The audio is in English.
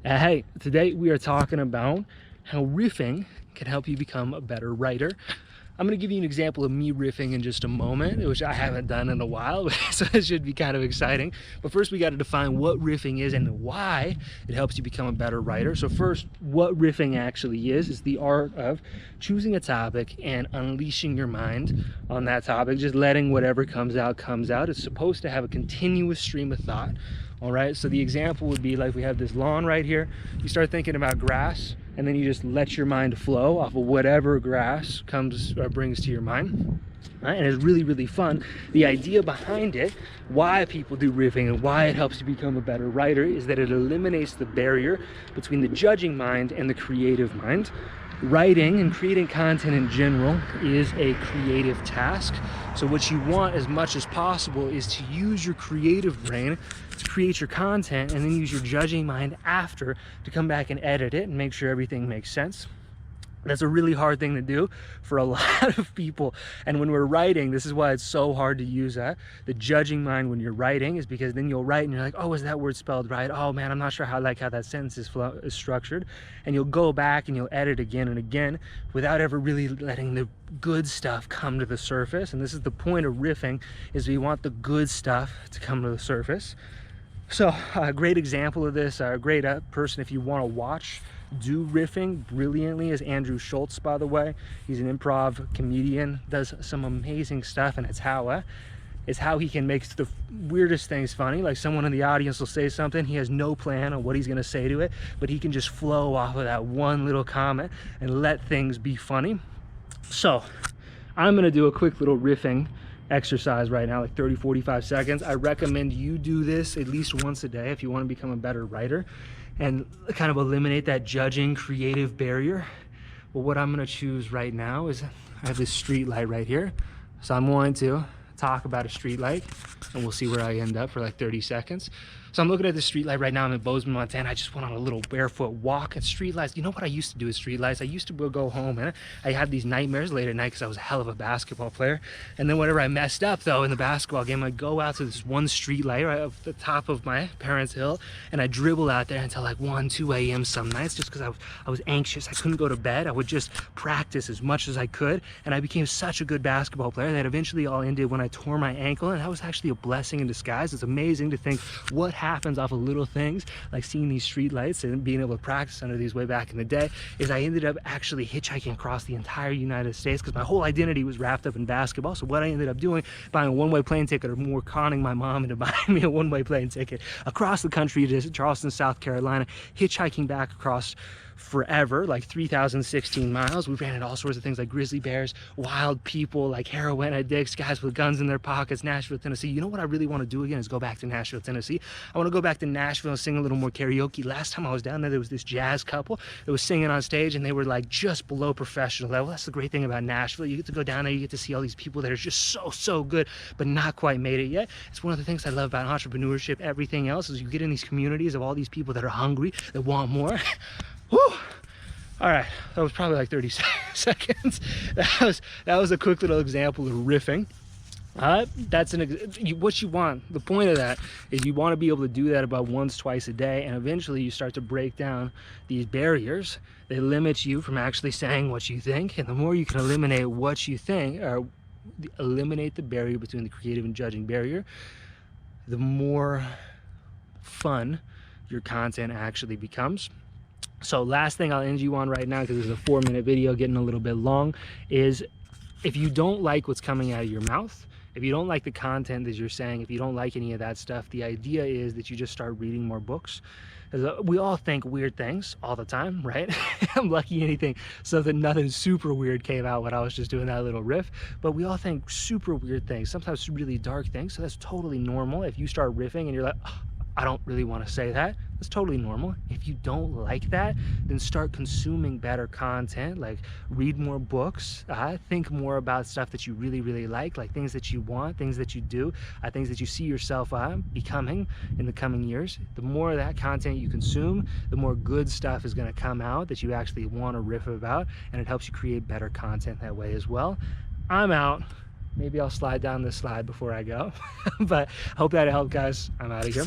Hey, today we are talking about how riffing can help you become a better writer. I'm going to give you an example of me riffing in just a moment, which I haven't done in a while, so it should be kind of exciting. But first we got to define what riffing is and why it helps you become a better writer. So first, what riffing actually is the art of choosing a topic and unleashing your mind on that topic, just letting whatever comes out comes out. It's supposed to have a continuous stream of thought. All right, so the example would be like we have this lawn right here. You start thinking about grass, and then you just let your mind flow off of whatever grass comes or brings to your mind. Right? And it's really, really fun. The idea behind it, why people do riffing and why it helps you become a better writer, is that it eliminates the barrier between the judging mind and the creative mind. Writing and creating content in general is a creative task. So what you want as much as possible is to use your creative brain to create your content, and then use your judging mind after to come back and edit it and make sure everything makes sense. That's a really hard thing to do for a lot of people. And when we're writing, this is why it's so hard to use the judging mind when you're writing, is because then you'll write and you're like, oh, is that word spelled right? Oh man, I'm not sure how that sentence is structured. And you'll go back and you'll edit again and again without ever really letting the good stuff come to the surface. And this is the point of riffing, is we want the good stuff to come to the surface. So a great example of this, a great person if you want to watch do riffing brilliantly is Andrew Schultz, by the way. He's an improv comedian, does some amazing stuff, and it's how he can make the weirdest things funny. Like someone in the audience will say something, he has no plan on what he's gonna say to it, but he can just flow off of that one little comment and let things be funny. So I'm gonna do a quick little riffing exercise right now, like 30-45 seconds. I recommend you do this at least once a day if you want to become a better writer and kind of eliminate that judging creative barrier. But what I'm going to choose right now is, I have this street light right here, so I'm going to talk about a street light and we'll see where I end up for like 30 seconds. So I'm looking at the street light right now. I'm in Bozeman, Montana. I just went on a little barefoot walk at street lights. You know what I used to do with street lights? I used to go home and I had these nightmares late at night because I was a hell of a basketball player. And then whenever I messed up though in the basketball game, I'd go out to this one street light right up the top of my parents' hill, and I'd dribble out there until like 1, 2 a.m. some nights, just because I was anxious. I couldn't go to bed. I would just practice as much as I could, and I became such a good basketball player that eventually all ended when I tore my ankle, and that was actually a blessing in disguise. It's amazing to think what happens off of little things like seeing these street lights and being able to practice under these way back in the day. Is I ended up actually hitchhiking across the entire United States because my whole identity was wrapped up in basketball. So what I ended up doing, buying a one-way plane ticket, or more conning my mom into buying me a one-way plane ticket across the country to Charleston, South Carolina, hitchhiking back across forever, like 3,016 miles. We ran into all sorts of things like grizzly bears, wild people, like heroin addicts, guys with guns in their pockets. Nashville, Tennessee. You know what I really want to do again is go back to Nashville, Tennessee. I want to go back to Nashville and sing a little more karaoke. Last time I was down there was this jazz couple that was singing on stage, and they were like just below professional level. That's the great thing about Nashville. You get to go down there, you get to see all these people that are just so good, but not quite made it yet. It's one of the things I love about entrepreneurship. Everything else is you get in these communities of all these people that are hungry, that want more. Whew. All right, that was probably like 30 seconds. That was a quick little example of riffing. That's what you want. The point of that is you want to be able to do that about once, twice a day, and eventually you start to break down these barriers that limit you from actually saying what you think. And the more you can eliminate what you think, or eliminate the barrier between the creative and judging barrier, the more fun your content actually becomes. So last thing I'll end you on right now, because this is a 4-minute video getting a little bit long, is if you don't like what's coming out of your mouth, if you don't like the content that you're saying, if you don't like any of that stuff, the idea is that you just start reading more books. We all think weird things all the time, right? I'm lucky anything, so that nothing super weird came out when I was just doing that little riff, but we all think super weird things, sometimes really dark things, so that's totally normal. If you start riffing and you're like, oh, I don't really want to say that, that's totally normal. If you don't like that, then start consuming better content, like read more books, think more about stuff that you really like things that you want, things that you do, things that you see yourself becoming in the coming years. The more of that content you consume, the more good stuff is going to come out that you actually want to riff about, and it helps you create better content that way as well. I'm out. Maybe I'll slide down this slide before I go, but I hope that helped, guys. I'm out of here.